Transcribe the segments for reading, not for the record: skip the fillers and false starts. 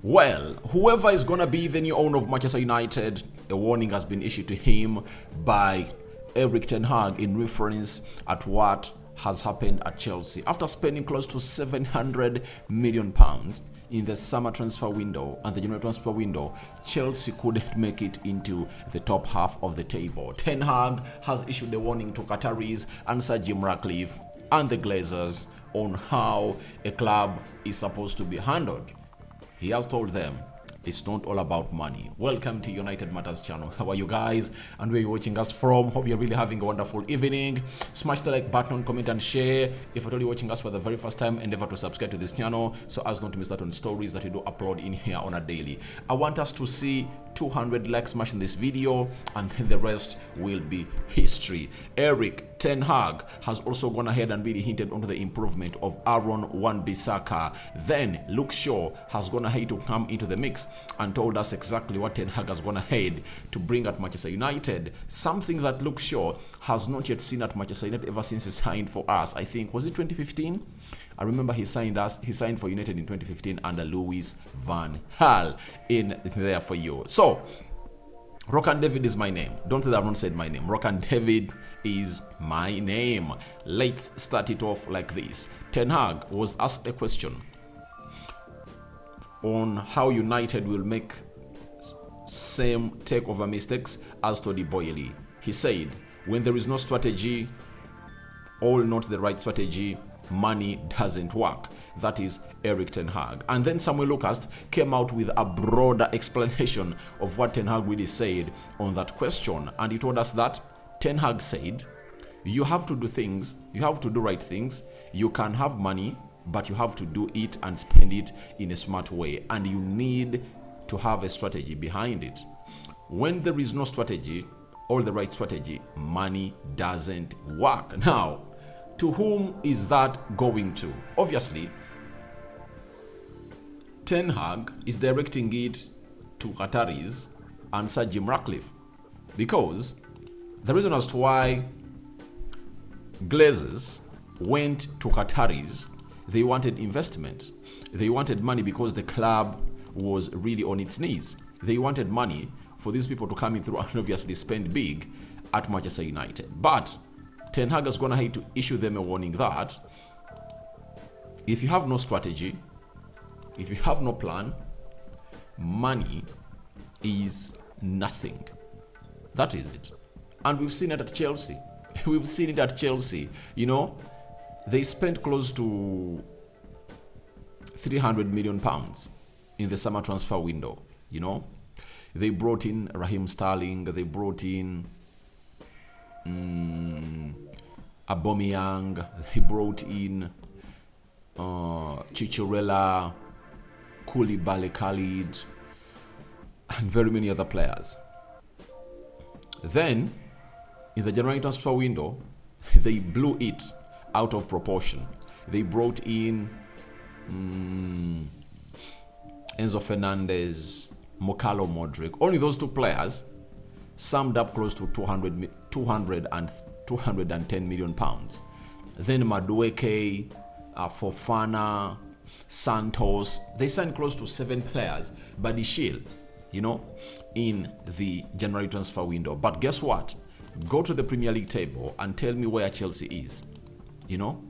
Well, whoever is going to be the new owner of Manchester United, a warning has been issued to him by Erik ten Hag in reference at what has happened at Chelsea. After spending close to £700 million in the summer transfer window and the January transfer window, Chelsea couldn't make it into the top half of the table. Ten Hag has issued a warning to Qataris and Sir Jim Ratcliffe and the Glazers on how a club is supposed to be handled. He has told them it's not all about money. Welcome to United Matters channel. How are you guys? And where you're watching us from? Hope you're really having a wonderful evening. Smash the like button, comment and share. If you're only watching us for the very first time, endeavor to subscribe to this channel so as not to miss out on stories that we do upload in here on a daily. I want us to see 200 likes smash in this video, and then the rest will be history. Erik ten Hag has also gone ahead and really hinted onto the improvement of Aaron Wan-Bissaka. Then Luke Shaw has gone ahead to come into the mix and told us exactly what ten Hag has gone ahead to bring at Manchester United. Something that Luke Shaw has not yet seen at Manchester United ever since he signed for us. I think, was it 2015? I remember he signed for United in 2015 under Louis van Gaal. In there for you. So, Rokan David is my name. Don't say that I've not said my name. Rokan David is my name. Let's start it off like this. Ten Hag was asked a question on how United will make same takeover mistakes as Tony Boyle. He said, when there is no strategy, or not the right strategy, money doesn't work. That is Erik ten Hag. And then Samuel Lucas came out with a broader explanation of what ten Hag really said on that question. And he told us that ten Hag said, you have to do things, you have to do right things. You can have money, but you have to do it and spend it in a smart way. And you need to have a strategy behind it. When there is no strategy or the right strategy, money doesn't work. Now, to whom is that going to? Obviously, Ten Hag is directing it to Qataris and Sir Jim Ratcliffe, because the reason as to why Glazers went to Qataris, they wanted investment. They wanted money because the club was really on its knees. They wanted money for these people to come in through and obviously spend big at Manchester United. But Ten Hag is going to have to issue them a warning that if you have no strategy, if you have no plan, money is nothing. That is it. And we've seen it at Chelsea. We've seen it at Chelsea. You know, they spent close to £300 million in the summer transfer window. You know, they brought in Raheem Sterling, they brought in Aubameyang, he brought in Chicharella, Koulibaly, Khalid, and very many other players. Then, in the January transfer window, they blew it out of proportion. They brought in Enzo Fernandez, Mokalo Modric. Only those two players summed up close to 210 million pounds. Then Madueke, Fofana, Santos, they signed close to 7 players by the Shield, you know, in the January transfer window. But guess what? Go to the Premier League table and tell me where Chelsea is. You know,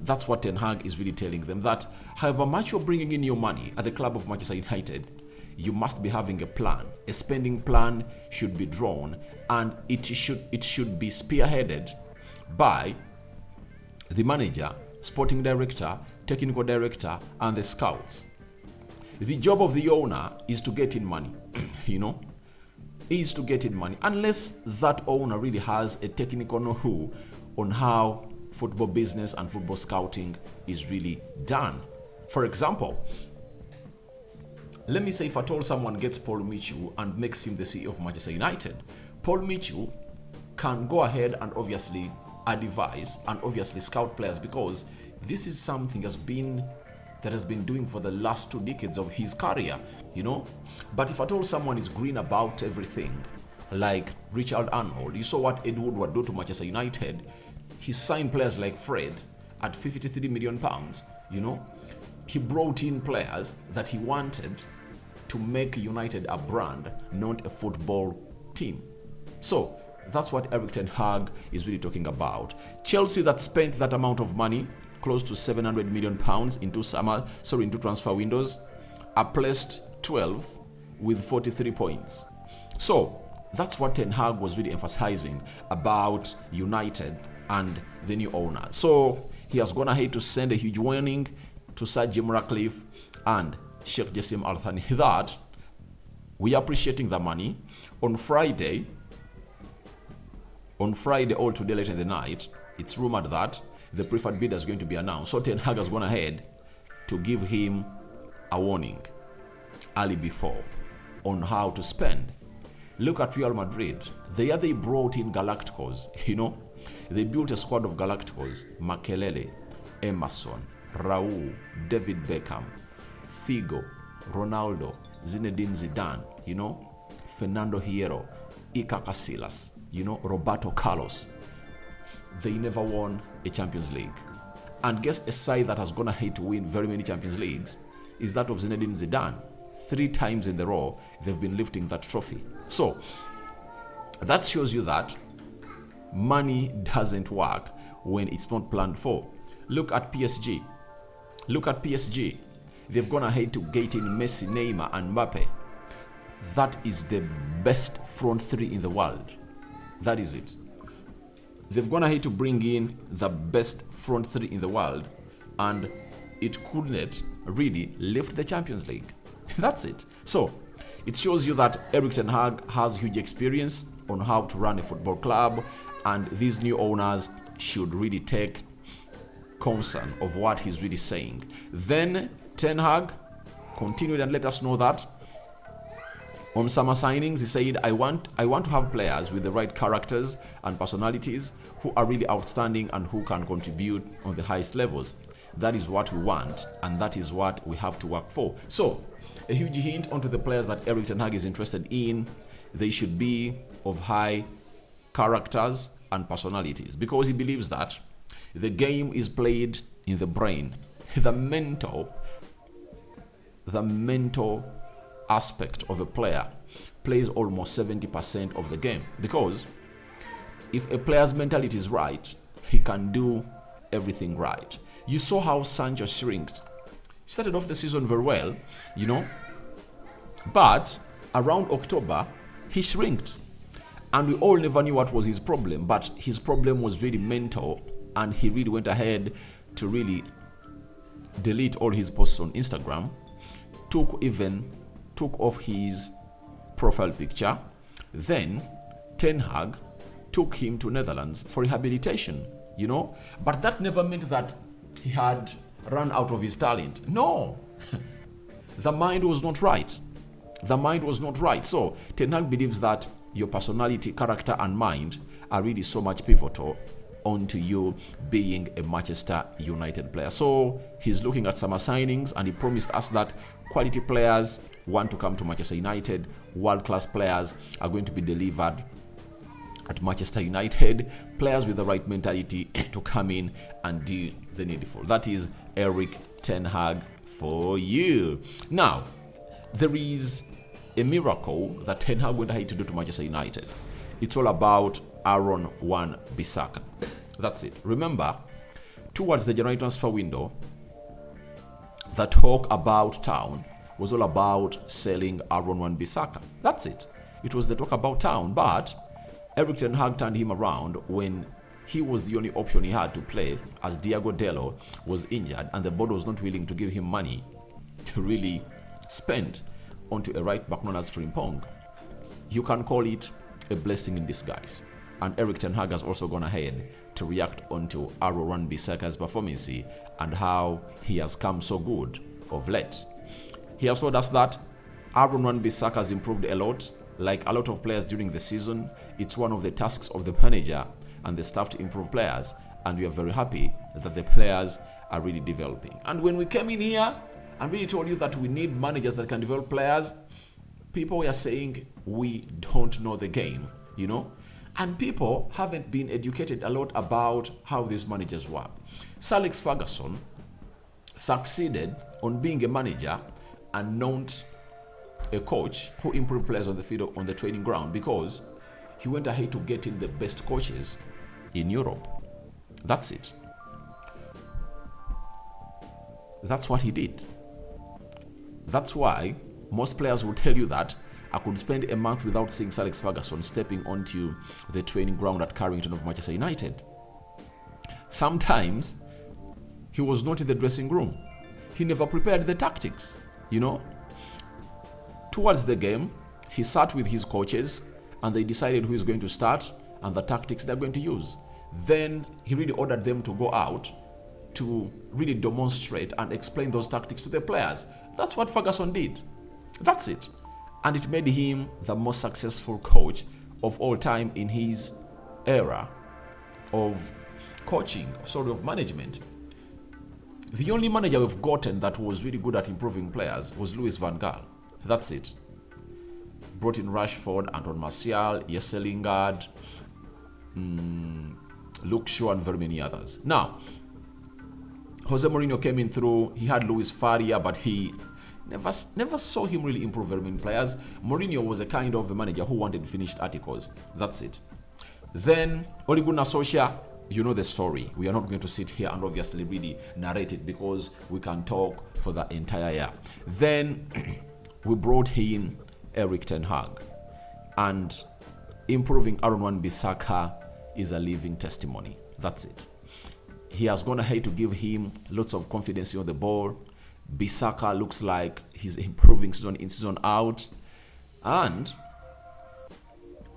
that's what Ten Hag is really telling them, that however much you're bringing in your money at the club of Manchester United, you must be having a plan. A spending plan should be drawn, and it should be spearheaded by the manager, sporting director, technical director, and the scouts. The job of the owner is to get in money, you know, is to get in money, unless that owner really has a technical know-how on how football business and football scouting is really done. For example, let me say if at all someone gets Paul Mitchell and makes him the CEO of Manchester United, Paul Mitchell can go ahead and obviously advise and obviously scout players, because this is something that has been doing for the last 2 decades of his career, you know. But if at all someone is green about everything, like Richard Arnold, you saw what Ed Woodward do to Manchester United. He signed players like Fred at £53 million, you know. He brought in players that he wanted to make United a brand, not a football team. So that's what Erik ten Hag is really talking about. Chelsea that spent that amount of money, close to £700 million into transfer windows, are placed 12th with 43 points. So that's what Ten Hag was really emphasizing about United and the new owner. So he has gone ahead to send a huge warning to Sir Jim Ratcliffe and Sheikh Jassim Al Thani that we are appreciating the money. On Friday, all today late in the night, it's rumored that the preferred bidder is going to be announced. So Ten Hag has gone ahead to give him a warning early before on how to spend. Look at Real Madrid. The year they brought in Galacticos, they built a squad of Galacticos: Makelele, Emerson, Raul, David Beckham, Figo, Ronaldo, Zinedine Zidane, Fernando Hierro, Iker Casillas, Roberto Carlos. They never won a Champions League. And guess a side that has gone ahead to win very many Champions Leagues is that of Zinedine Zidane. 3 times in a row, they've been lifting that trophy. So that shows you that money doesn't work when it's not planned for. Look at PSG. They've gone ahead to get in Messi, Neymar, and Mbappe. That is the best front 3 in the world. That is it. They've gone ahead to bring in the best front 3 in the world, and it couldn't really lift the Champions League. That's it. So it shows you that Erik ten Hag has huge experience on how to run a football club, and these new owners should really take concern of what he's really saying. Then Ten Hag continued and let us know that on summer signings, he said, I want to have players with the right characters and personalities who are really outstanding and who can contribute on the highest levels. That is what we want, and that is what we have to work for. So a huge hint onto the players that Erik ten Hag is interested in. They should be of high characters and personalities, because he believes that the game is played in the brain. The mental aspect of a player plays almost 70% of the game, because if a player's mentality is right, he can do everything right. You saw how Sancho shrinked. He started off the season very well, but around October he shrinked, and we all never knew what was his problem, but his problem was really mental, and he really went ahead to really delete all his posts on Instagram, took off his profile picture. Then Ten Hag took him to Netherlands for rehabilitation, but that never meant that he had run out of his talent. No. The mind was not right. So Ten Hag believes that your personality, character, and mind are really so much pivotal onto you being a Manchester United player. So he's looking at summer signings, and he promised us that quality players want to come to Manchester United. World-class players are going to be delivered at Manchester United. Players with the right mentality to come in and do the needful. That is Erik ten Hag for you. Now, there is a miracle that Ten Hag went ahead to do to Manchester United. It's all about Aaron Wan-Bissaka. That's it. Remember, towards the January transfer window, the talk about town was all about selling Aaron Wan-Bissaka. That's it. It was the talk about town, but Erik ten Hag turned him around when he was the only option he had to play, as Diego Dallo was injured and the board was not willing to give him money to really spend onto a right back known as Frimpong. You can call it a blessing in disguise. And Erik ten Hag has also gone ahead to react onto Aaron Wan-Bissaka's performance and how he has come so good of late. He has told us that Aaron Wan-Bissaka has improved a lot. Like a lot of players during the season, it's one of the tasks of the manager and the staff to improve players, and we are very happy that the players are really developing. And when we came in here and really told you that we need managers that can develop players, people were saying we don't know the game, and people haven't been educated a lot about how these managers work. Sir Alex Ferguson succeeded on being a manager and not a coach who improved players on the field, on the training ground, because he went ahead to get in the best coaches in Europe. That's it. That's what he did. That's why most players will tell you that I could spend a month without seeing Sir Alex Ferguson stepping onto the training ground at Carrington of Manchester United. Sometimes he was not in the dressing room. He never prepared the tactics, Towards the game, he sat with his coaches and they decided who is going to start and the tactics they're going to use. Then he really ordered them to go out to really demonstrate and explain those tactics to the players. That's what Ferguson did. That's it. And it made him the most successful coach of all time in his era of coaching, of management. The only manager we've gotten that was really good at improving players was Louis van Gaal. That's it. Brought in Rashford, Anton Martial, Jesse Lingard, Luke Shaw, and very many others. Now, Jose Mourinho came in through. He had Luis Faria, but he never saw him really improve very many players. Mourinho was a kind of a manager who wanted finished articles. That's it. Then Ole Gunnar Solskjaer, you know the story. We are not going to sit here and obviously really narrate it because we can talk for the entire year. Then we brought in Erik ten Hag, and improving Aaron Wan-Bissaka is a living testimony. That's it. He has gone ahead to give him lots of confidence on the ball. Bissaka looks like he's improving season in, season out. And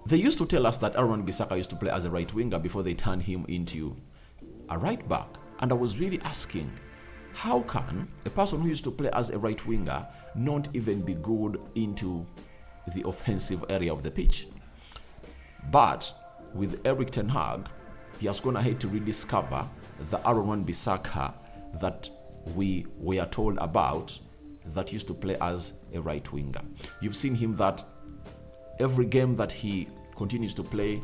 they used to tell us that Aaron Bissaka used to play as a right winger before they turned him into a right back. And I was really asking, how can a person who used to play as a right winger not even be good into the offensive area of the pitch? But with Erik ten Hag, he has gone ahead to rediscover the Aaron Wan-Bissaka that we were told about, that used to play as a right winger. You've seen him that every game that he continues to play,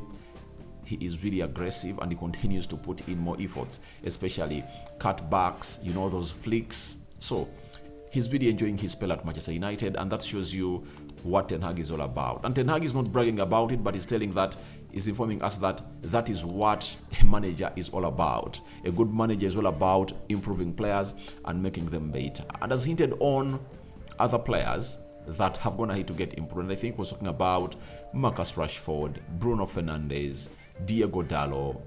he is really aggressive and he continues to put in more efforts, especially cutbacks, those flicks. So he's really enjoying his spell at Manchester United, and that shows you what Ten Hag is all about. And Ten Hag is not bragging about it, but he's informing us that that is what a manager is all about. A good manager is all about improving players and making them better. And has hinted on other players that have gone ahead to get improved. And I think we're talking about Marcus Rashford, Bruno Fernandes, Diego Dallo,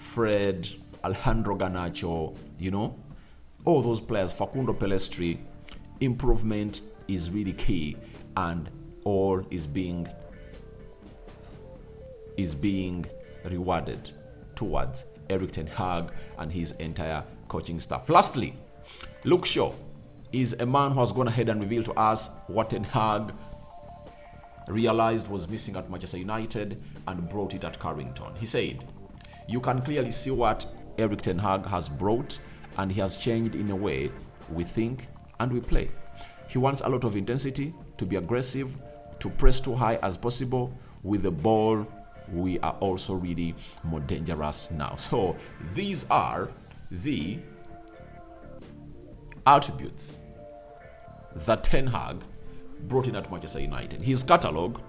Fred, Alejandro Garnacho, all those players, Facundo Pellistri. Improvement is really key, and all is being rewarded towards Erik ten Hag and his entire coaching staff. Lastly, Luke Shaw is a man who has gone ahead and revealed to us what Ten Hag realized was missing at Manchester United and brought it at Carrington. He said, you can clearly see what Erik ten Hag has brought, and he has changed in a way we think and we play. He wants a lot of intensity, to be aggressive, to press too high as possible. With the ball, we are also really more dangerous now. So these are the attributes that Ten Hag brought in at Manchester United. His catalogue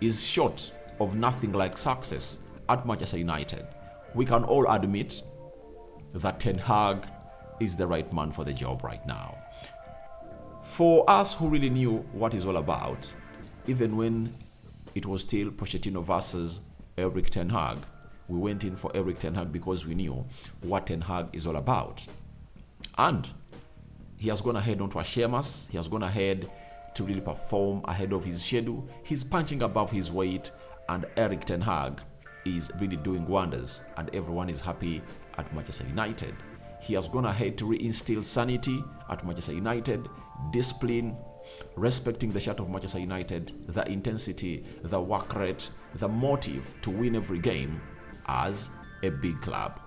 is short of nothing like success at Manchester United. We can all admit that Ten Hag is the right man for the job right now. For us who really knew what it's all about, even when it was still Pochettino versus Erik ten Hag, we went in for Erik ten Hag because we knew what Ten Hag is all about. And he has gone ahead not to shame us. He has gone ahead to really perform ahead of his schedule. He's punching above his weight, and Erik ten Hag is really doing wonders, and everyone is happy at Manchester United. He has gone ahead to reinstill sanity at Manchester United, discipline, respecting the shirt of Manchester United, the intensity, the work rate, the motive to win every game as a big club.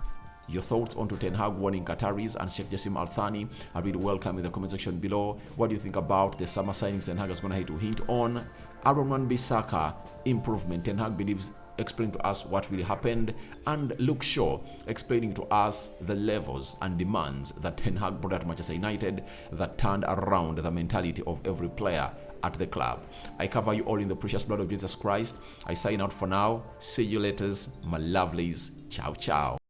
Your thoughts on to Ten Hag warning Qataris and Sheikh Jassim Al Thani are really welcome in the comment section below. What do you think about the summer signings Ten Hag has gone ahead to hint on? Aaron Wan-Bissaka improvement. Ten Hag believes explaining to us what really happened, and Luke Shaw explaining to us the levels and demands that Ten Hag brought at Manchester United that turned around the mentality of every player at the club. I cover you all in the precious blood of Jesus Christ. I sign out for now. See you later, my lovelies. Ciao, ciao.